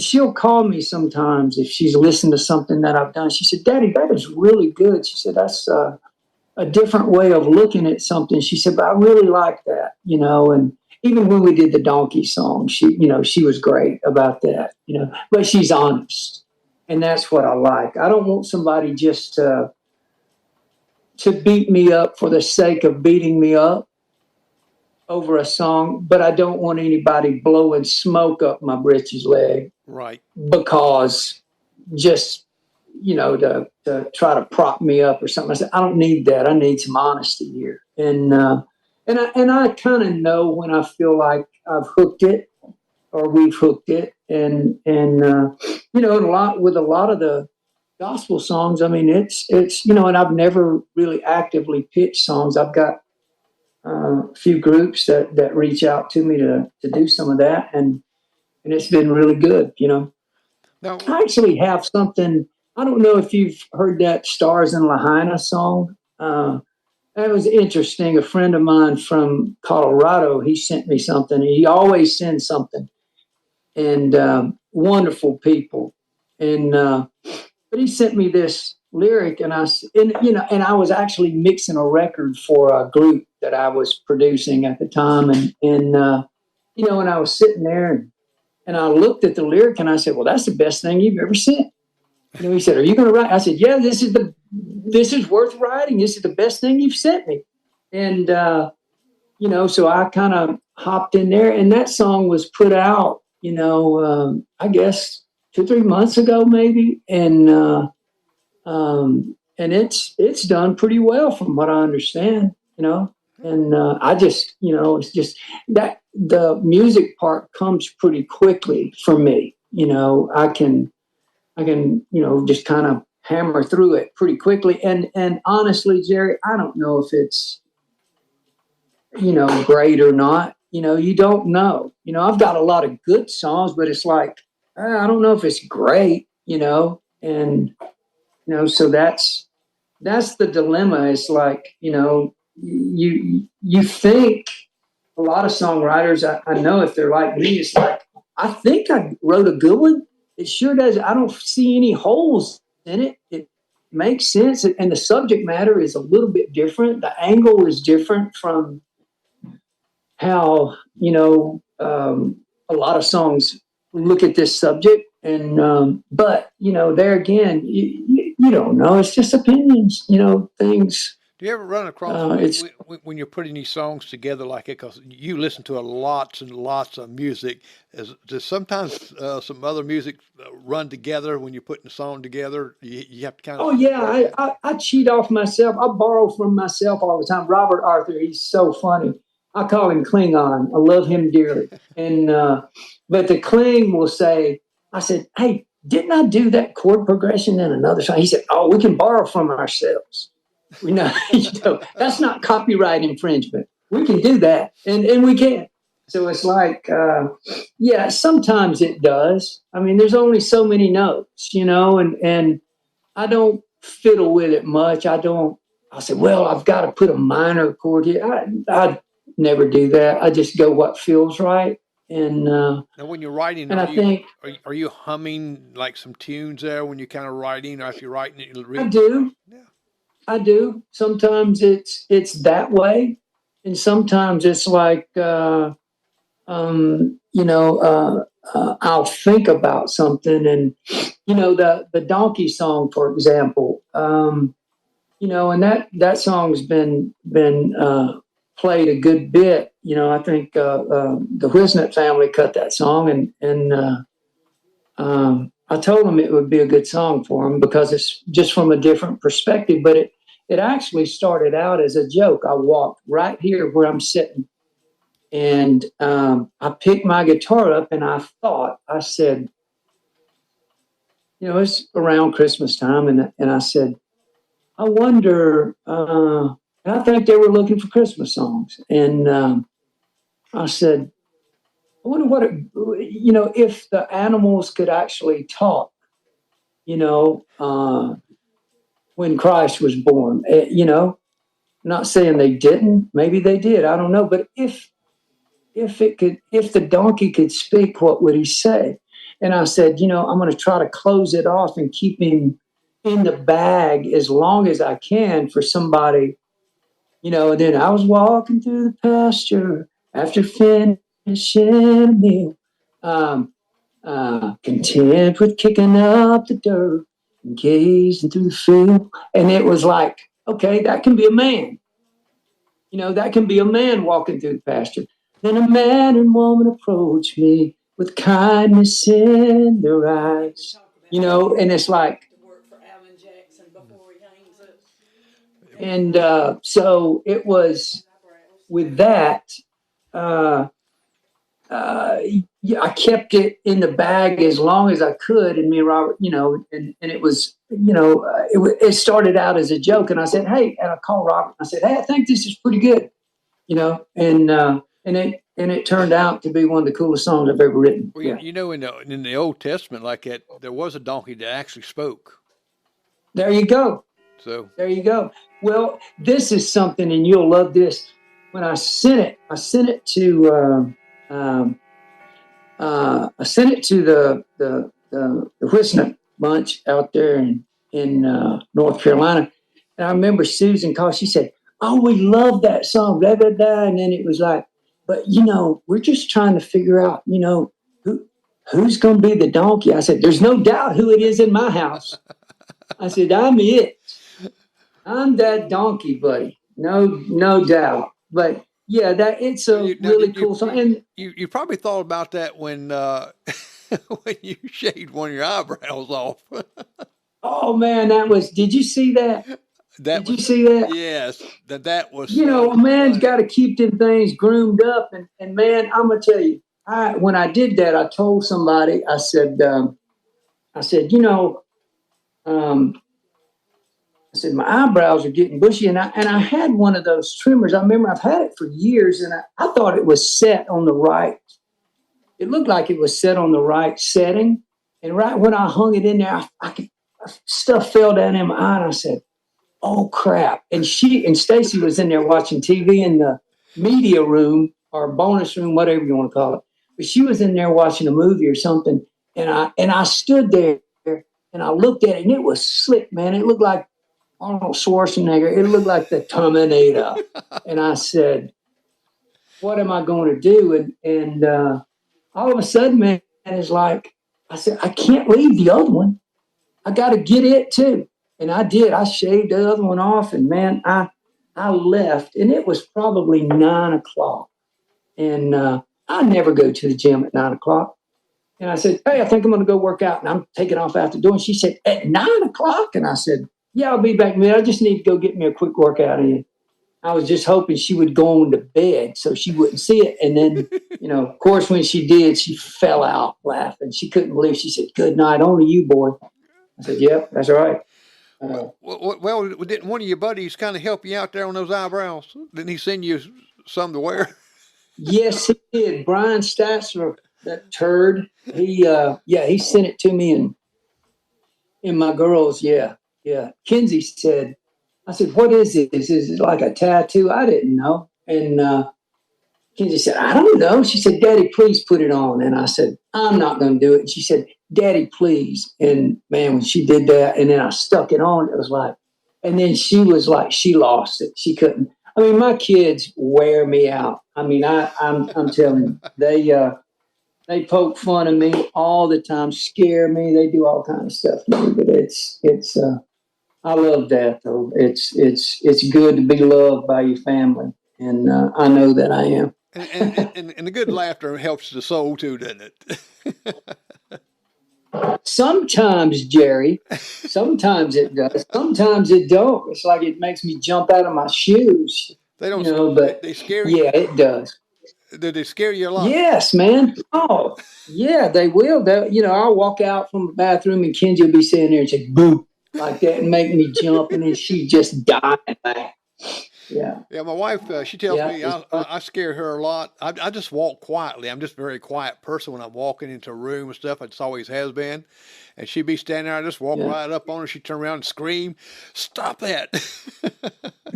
S3: she'll call me sometimes if she's listened to something that I've done. She said, "Daddy, that is really good." She said, "That's a different way of looking at something." She said, "But I really like that, And even when we did the donkey song, she was great about that, But she's honest. And that's what I like. I don't want somebody just to beat me up for the sake of beating me up over a song, but I don't want anybody blowing smoke up my britches leg.
S1: Right.
S3: Because just, to try to prop me up or something. I said, I don't need that. I need some honesty here. And I kind of know when I feel like I've hooked it or we've hooked it. And with a lot of the gospel songs, I mean, it's and I've never really actively pitched songs. I've got a few groups that reach out to me to do some of that, and it's been really good.
S1: Now,
S3: I actually have something. I don't know if you've heard that Stars in Lahaina song. That was interesting. A friend of mine from Colorado, he sent me something. He always sends something. And wonderful people. And but he sent me this lyric, and I was actually mixing a record for a group that I was producing at the time, and I was sitting there and I looked at the lyric and I said, "Well, that's the best thing you've ever sent." He said, "Are you going to write?" I said, "Yeah, this is worth writing. This is the best thing you've sent me." And so I kind of hopped in there, and that song was put out, I guess 2-3 months ago, maybe, and it's done pretty well from what I understand. And I just, it's just that the music part comes pretty quickly for me. I can, just kind of hammer through it pretty quickly. And honestly, Jerry, I don't know if it's, great or not. You don't know. I've got a lot of good songs, but it's like, I don't know if it's great, and, so that's the dilemma. It's like, you think a lot of songwriters, I know if they're like me, it's like, I think I wrote a good one. It sure does. I don't see any holes in it. It makes sense. And the subject matter is a little bit different. The angle is different from how, a lot of songs look at this subject. And, but, there again, you don't know. It's just opinions, things.
S1: Do you ever run across when you're putting these songs together like it? Because you listen to lots and lots of music. Does sometimes some other music run together when you're putting a song together? You have to kind of.
S3: Oh yeah, I cheat off myself. I borrow from myself all the time. Robert Arthur, he's so funny. I call him Klingon. I love him dearly. And but the Kling will say, I said, hey, didn't I do that chord progression in another song? He said, oh, we can borrow from ourselves. That's not copyright infringement. We can do that, and we can. So it's like, yeah, sometimes it does. I mean, there's only so many notes, and I don't fiddle with it much. I say, well, I've got to put a minor chord here. I never do that. I just go what feels right. And
S1: now, when you're writing,
S3: are
S1: you humming like some tunes there when you're kind of writing, or if you're writing it, you'll read?
S3: I do.
S1: Yeah.
S3: I do. Sometimes it's that way, and sometimes it's like I'll think about something, and the donkey song, for example, and that song's been played a good bit. I think the Wisnett family cut that song, and I told them it would be a good song for them because it's just from a different perspective. But it actually started out as a joke. I walked right here where I'm sitting, and I picked my guitar up, and I said, it's around Christmas time, and I said, I wonder, and I think they were looking for Christmas songs, and I said, I wonder if the animals could actually talk, when Christ was born, not saying they didn't, maybe they did, I don't know. But if the donkey could speak, what would he say? And I said, I'm going to try to close it off and keep him in the bag as long as I can for somebody, and then I was walking through the pasture after finishing a meal, content with kicking up the dirt and gazing through the field. And it was like, okay, that can be a man. That can be a man walking through the pasture. Then a man and woman approach me with kindness in their eyes. And it's like, and so it was with that. Yeah, I kept it in the bag as long as I could, and me and Robert, and it was, it started out as a joke, and I said, hey, and I called Robert, and I said, hey, I think this is pretty good, and it turned out to be one of the coolest songs I've ever written.
S1: Well, yeah. In the Old Testament, like that, there was a donkey that actually spoke.
S3: There you go.
S1: So
S3: there you go. Well, this is something, and you'll love this. When I sent it to the Wisnett bunch out there in North Carolina. And I remember Susan called. She said, "Oh, we love that song, blah blah blah." And then it was like, "But we're just trying to figure out, who's going to be the donkey." I said, "There's no doubt who it is in my house." I said, "I'm it. I'm that donkey, buddy. No doubt." But yeah, that it's a really cool song. And
S1: you probably thought about that when when you shaved one of your eyebrows off.
S3: Oh man, did you see that?
S1: That
S3: Did you
S1: was,
S3: see that?
S1: yes, that was
S3: You know,
S1: so
S3: a man's
S1: funny.
S3: got to keep them things groomed up. And man, I'm gonna tell you, when I did that, I told somebody, I said, um, I said my eyebrows are getting bushy, and I had one of those trimmers. I remember I've had it for years, and I thought it was set on the right. It looked like it was set on the right setting, and right when I hung it in there, stuff fell down in my eye, and I said, "Oh crap!" And Stacy was in there watching TV in the media room or bonus room, whatever you want to call it. But she was in there watching a movie or something, and I stood there and I looked at it, and it was slick, man. It looked like Arnold Schwarzenegger. It looked like the Terminator. And I said, "What am I going to do?" And all of a sudden, man, it's like I said, "I can't leave the other one. I got to get it too." And I did. I shaved the other one off, and man, I left, and it was probably 9 o'clock. And I never go to the gym at 9 o'clock. And I said, "Hey, I think I'm going to go work out." And I'm taking off out the door. And she said, "At 9 o'clock?" And I said, "Yeah, I'll be back, man. I just need to go get me a quick workout in." I was just hoping she would go on to bed so she wouldn't see it. And then, of course, when she did, she fell out laughing. She couldn't believe it. She said, "Good night, only you, boy." I said, "Yep, that's right."
S1: Well, didn't one of your buddies kind of help you out there on those eyebrows? Didn't he send you some to wear?
S3: Yes, he did. Brian Statzler, that turd, he sent it to me and my girls, yeah. Kinsey said, I said, "What is it? Is it like a tattoo?" I didn't know. And Kinsey said, "I don't know." She said, "Daddy, please put it on." And I said, "I'm not going to do it." And she said, "Daddy, please." And man, when she did that, and then I stuck it on, it was like, and then she was like, she lost it. She couldn't. I mean, my kids wear me out. I mean, I'm telling you, they poke fun of me all the time, scare me. They do all kinds of stuff to me, but it's I love that though. It's good to be loved by your family, and I know that I am.
S1: And the good laughter helps the soul too, doesn't it?
S3: Sometimes, Jerry, sometimes it does. Sometimes it don't. It's like it makes me jump out of my shoes,
S1: They don't.
S3: But
S1: They scare you.
S3: yeah, it does.
S1: Did they scare you a lot?
S3: Yes, man. Oh, yeah, they will. I'll walk out from the bathroom and Kenji will be sitting there and say, "Boo," like that and make me jump, and then she just die back. Yeah.
S1: Yeah, my wife, she tells
S3: Yeah.
S1: me I scare her a lot. I just walk quietly. I'm just a very quiet person when I'm walking into a room and stuff. It's always has been. And she'd be standing there. I just walk right up on her. She'd turn around and scream, "Stop that."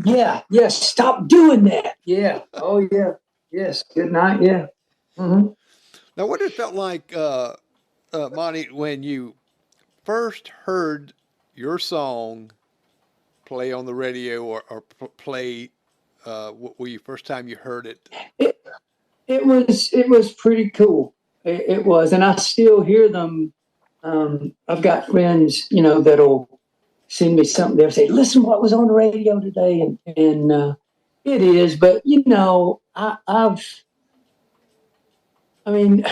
S3: Yeah. Yes. Stop doing that. Yeah. Oh, yeah. Yes. Good night. Yeah. Mm-hmm.
S1: Now, what it felt like, Monty, when you first heard your song play on the radio or play when you first time you heard it?
S3: It, it was pretty cool. It was, and I still hear them. I've got friends, that'll send me something. They'll say, "Listen, what was on the radio today?" And it is, but I mean,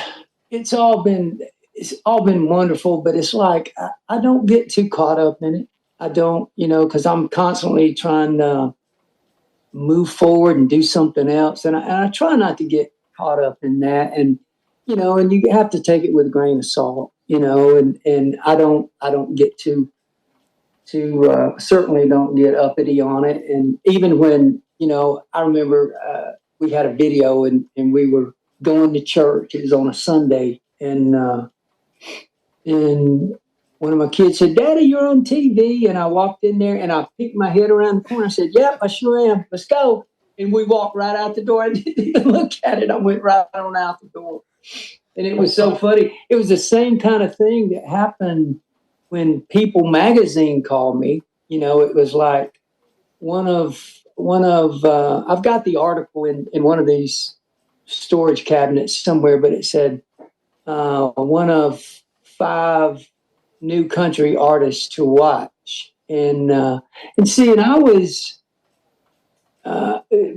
S3: it's all been wonderful, but it's like I don't get too caught up in it. I don't, because I'm constantly trying to move forward and do something else, and I try not to get caught up in that. And and you have to take it with a grain of salt, and I don't get certainly don't get uppity on it. And even when I remember we had a video and we were going to church. It was on a Sunday, and one of my kids said, "Daddy, you're on TV." And I walked in there and I peeked my head around the corner. I said, "Yep, I sure am. Let's go." And we walked right out the door. I didn't even look at it. I went right on out the door. And it was so funny. It was the same kind of thing that happened when People Magazine called me. It was like one of I've got the article in one of these storage cabinets somewhere, but it said one of 5 new country artists to watch. And see, and I was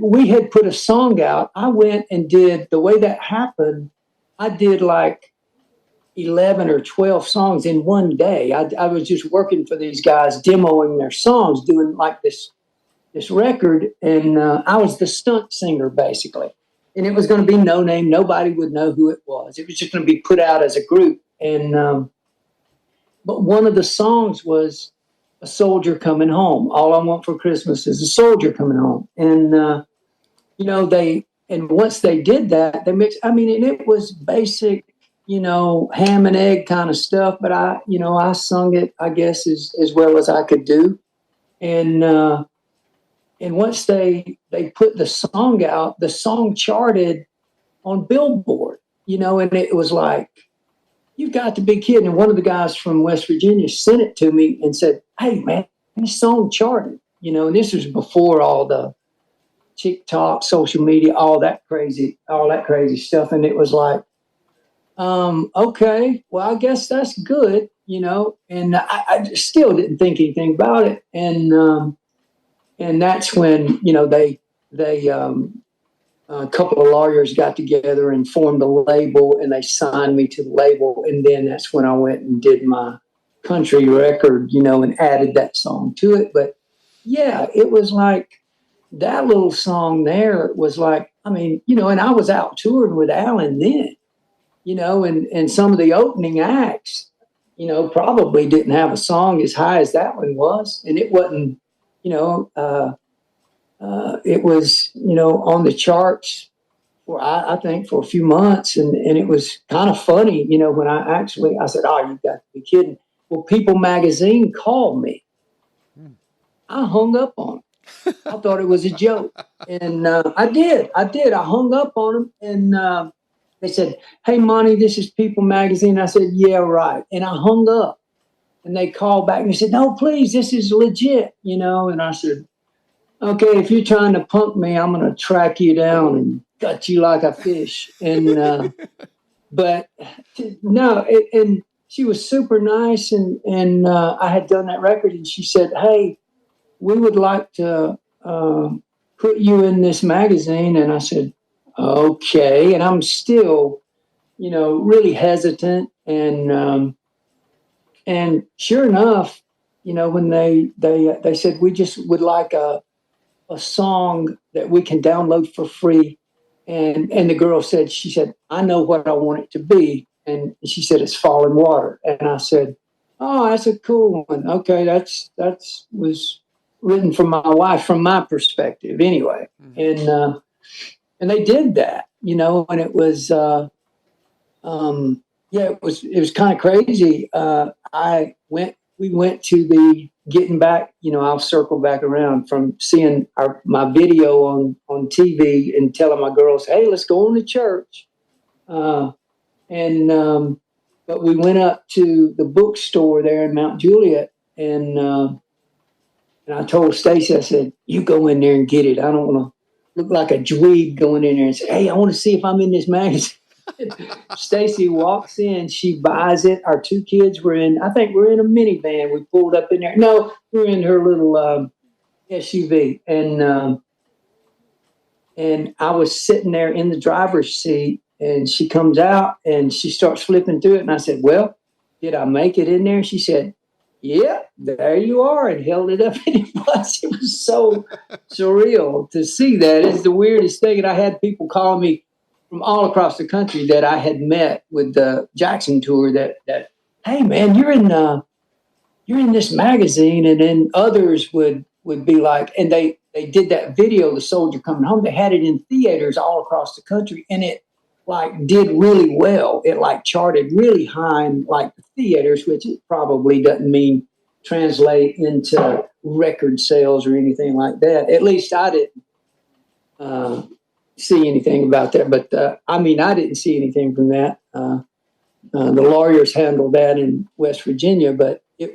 S3: we had put a song out. I went and did the way that happened. I did like 11 or 12 songs in one day. I was just working for these guys, demoing their songs, doing like this record, and I was the stunt singer basically. And it was going to be no name. Nobody would know who it was. It was just going to be put out as a group. And but one of the songs was "A Soldier Coming Home." All I want for Christmas is a soldier coming home. And once they did that, they mixed. I mean, and it was basic, ham and egg kind of stuff. But I sung it, I guess, as well as I could do. And once they put the song out, the song charted on Billboard, and it was like, you've got to be kidding. And one of the guys from West Virginia sent it to me and said, "Hey, man, this song charted," and this was before all the TikTok, social media, all that crazy stuff. And it was like, okay, well, I guess that's good, and I still didn't think anything about it. And that's when, a couple of lawyers got together and formed a label, and they signed me to the label. And then that's when I went and did my country record, and added that song to it. But yeah, it was like that little song there was like, I mean, and I was out touring with Allen then, and some of the opening acts, probably didn't have a song as high as that one was. And it wasn't, it was, on the charts for, I think, for a few months. And it was kind of funny, when I said, "Oh, you've got to be kidding." Well, People magazine called me. I hung up on them. I thought it was a joke. And I did. I hung up on them. And they said, "Hey, Monty, this is People magazine." I said, "Yeah, right." And I hung up. And they called back and they said, "No, please, this is legit," And I said, "Okay, if you're trying to punk me, I'm going to track you down and gut you like a fish." And but no, and she was super nice. And I had done that record, and she said, "Hey, we would like to put you in this magazine." And I said, "Okay." And I'm still, really hesitant. And sure enough, when they said, "We just would like a song that we can download for free," and the girl said, she said, "I know what I want it to be," and she said, "It's Falling Water." And I said, "Oh, that's a cool one. Okay, that's was written for my wife from my perspective, anyway." And they did that, and it was. Yeah, it was kind of crazy. We went to the getting back, I'll circle back around from seeing my video on TV and telling my girls, "Hey, let's go on to church." But we went up to the bookstore there in Mount Juliet, and I told Stacy, I said, "You go in there and get it. I don't want to look like a dweeb going in there and say, 'Hey, I want to see if I'm in this magazine.'" Stacy walks in, she buys it. Our two kids were in, I think we're in a minivan. We pulled up in there. No, we're in her little SUV. And I was sitting there in the driver's seat, and she comes out and she starts flipping through it. And I said, "Well, did I make it in there?" She said, "Yeah, there you are," and held it up. And it was so surreal to see that. It's the weirdest thing. And I had people calling me from all across the country that I had met with the Jackson tour that "Hey, man, you're in this magazine." And then others would be like, and they did that video, "The Soldier Coming Home." They had it in theaters all across the country, and it like did really well. It like charted really high in like the theaters, which it probably doesn't mean translate into record sales or anything like that. At least I didn't see anything about that. But I didn't see anything from that. The lawyers handled that in West Virginia, but it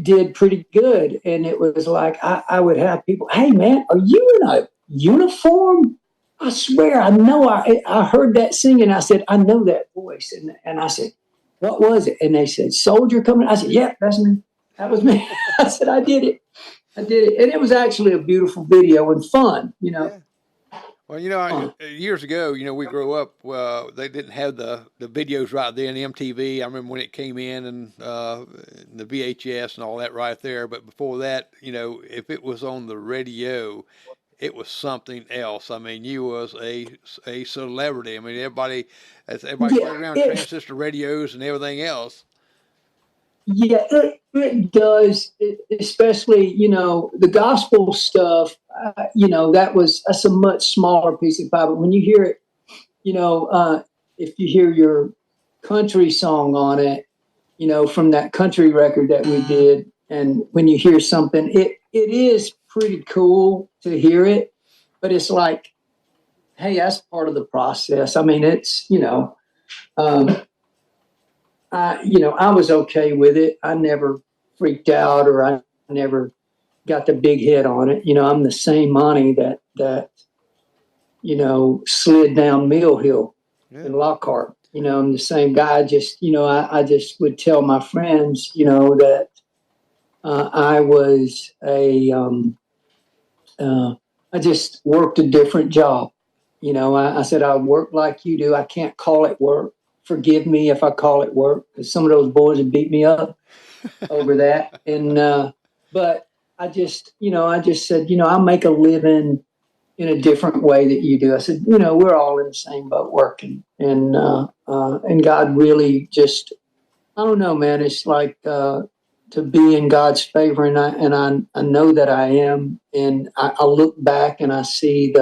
S3: did pretty good. And it was like, I would have people, "Hey, man, are you in a uniform? I swear, I know I heard that singing." I said, "I know that voice." And I said, "What was it?" And they said, "Soldier Coming." I said, "Yeah, that's me. That was me." I said, I did it. And it was actually a beautiful video and fun,
S1: Yeah. Well, years ago, we grew up. They didn't have the videos right then. MTV. I remember when it came in, and the VHS and all that right there. But before that, if it was on the radio, it was something else. I mean, you was a celebrity. I mean, everybody
S3: Yeah,
S1: carried around transistor radios and everything else.
S3: yeah, it does, especially, the gospel stuff, that's a much smaller piece of pie. But when you hear it, if you hear your country song on it, from that country record that we did, and when you hear something, it is pretty cool to hear it, but it's like, hey, that's part of the process. I mean, it's, I was okay with it. I never freaked out, or I never got the big hit on it. I'm the same Monty that slid down Mill Hill in Lockhart. I'm the same guy. I just would tell my friends, that I was I just worked a different job. I said, I work like you do. I can't call it work. Forgive me if I call it work, because some of those boys would beat me up over that. But I just said, I make a living in a different way that you do. I said, we're all in the same boat working, and God really just, I don't know, man. It's like to be in God's favor, and I know that I am, and I look back and I see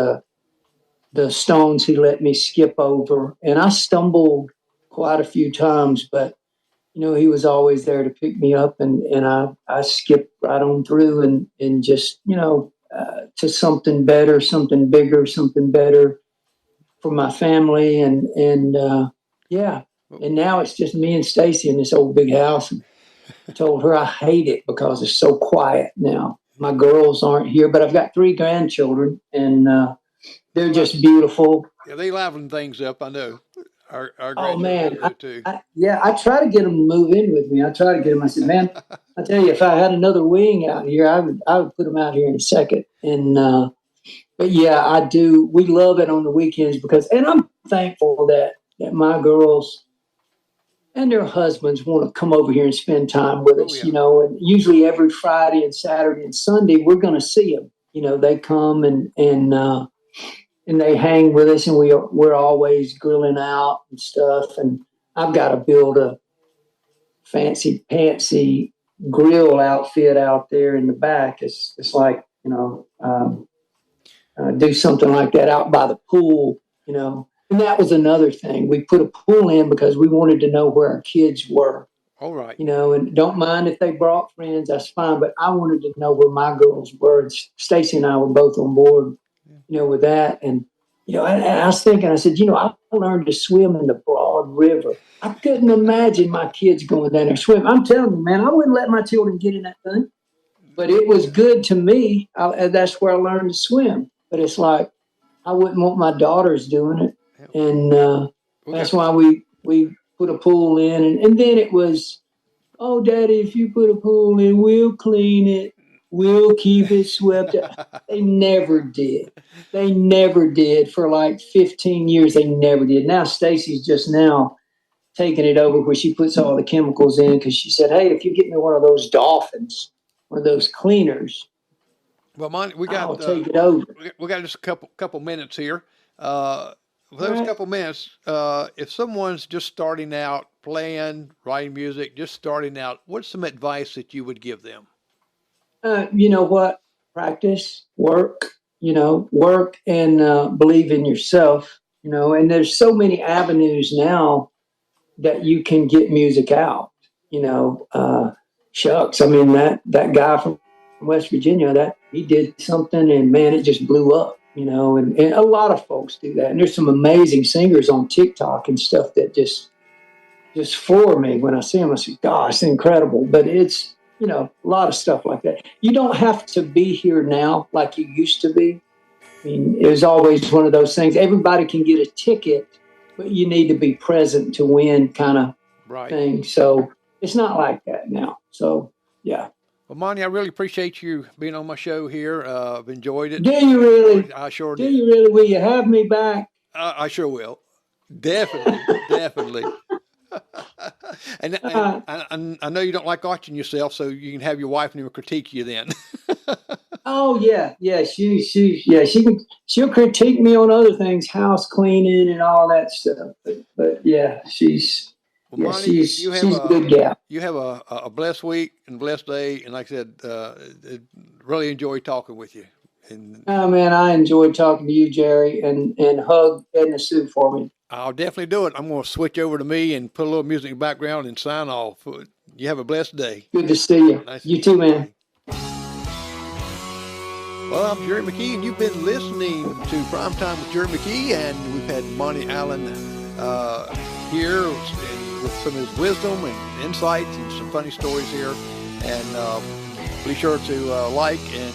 S3: the stones He let me skip over, and I stumbled quite a few times, but He was always there to pick me up, and I skipped right on through, and just to something better, something bigger, something better for my family, and yeah. And now it's just me and Stacy in this old big house. And I told her I hate it because it's so quiet now. My girls aren't here, but I've got 3 grandchildren, and they're just beautiful.
S1: Yeah, they liven things up. I know. Our
S3: Oh man,
S1: grandchildren do too.
S3: I try to get them to move in with me. I try to get them. I said, man, I tell you, if I had another wing out here, I would put them out here in a second. And but yeah, I do. We love it on the weekends and I'm thankful that my girls and their husbands want to come over here and spend time with us.
S1: Yeah.
S3: And usually every Friday and Saturday and Sunday we're going to see them. They come and they hang with us, and we're always grilling out and stuff. And I've got to build a fancy pantsy grill outfit out there in the back. It's like, do something like that out by the pool, And that was another thing. We put a pool in because we wanted to know where our kids were.
S1: All right.
S3: And don't mind if they brought friends, that's fine. But I wanted to know where my girls were. And Stacy and I were both on board, with that. And, I was thinking, I said, I learned to swim in the Broad River. I couldn't imagine my kids going down there swimming. I'm telling you, man, I wouldn't let my children get in that thing. But it was good to me. That's where I learned to swim. But it's like, I wouldn't want my daughters doing it. And that's why we put a pool in. And then it was, oh, Daddy, if you put a pool in, we'll clean it. We'll keep it swept. They never did. They never did. For like 15 years, they never did. Now Stacy's just now taking it over, where she puts all the chemicals in, because she said, hey, if you get me one of those dolphins, one of those cleaners,
S1: well, Monty,
S3: I'll take it over.
S1: We got just a couple minutes here. For those couple minutes, if someone's just starting out playing, writing music, just starting out, what's some advice that you would give them?
S3: You know what? Practice, work, work, and believe in yourself, and there's so many avenues now that you can get music out, shucks. I mean, that guy from West Virginia, that he did something, and man, it just blew up, and a lot of folks do that. And there's some amazing singers on TikTok and stuff that just floor me when I see them. I say, gosh, it's incredible. But it's, a lot of stuff like that. You don't have to be here now like you used to be. I mean, it was always one of those things. Everybody can get a ticket, but you need to be present to win, kind of thing. So it's not like that now. So, yeah.
S1: Well, Monty, I really appreciate you being on my show here. I've enjoyed it.
S3: Do you really?
S1: I sure
S3: Do
S1: did.
S3: you really? Will you have me back?
S1: I sure will. Definitely, definitely. And I know you don't like watching yourself, so you can have your wife and critique you then.
S3: Oh yeah, yeah. She'll critique me on other things, house cleaning and all that stuff. But yeah, she's
S1: Well,
S3: yeah,
S1: Monty,
S3: she's a good gal.
S1: you have a blessed week and blessed day, and like I said, really enjoy talking with you. And
S3: Oh man, I enjoyed talking to you, Jerry, and hug Edna Sue for me.
S1: I'll definitely do it. I'm going to switch over to me and put a little music in the background and sign off. You have a blessed day.
S3: Good to see you.
S1: Nice
S3: You too, man.
S1: Well, I'm Jerry McKee, and you've been listening to Primetime with Jerry McKee, and we've had Monty Allen here with some of his wisdom and insights and some funny stories here. And be sure to like, and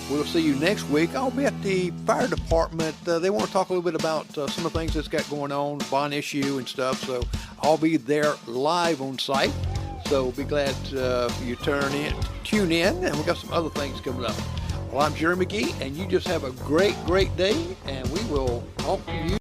S1: we'll see you next week. I'll be at the fire department. They want to talk a little bit about some of the things that's got going on, bond issue and stuff. So I'll be there live on site. So be glad you tune in, and we've got some other things coming up. Well, I'm Jerry McKee, and you just have a great, great day, and we will talk to you.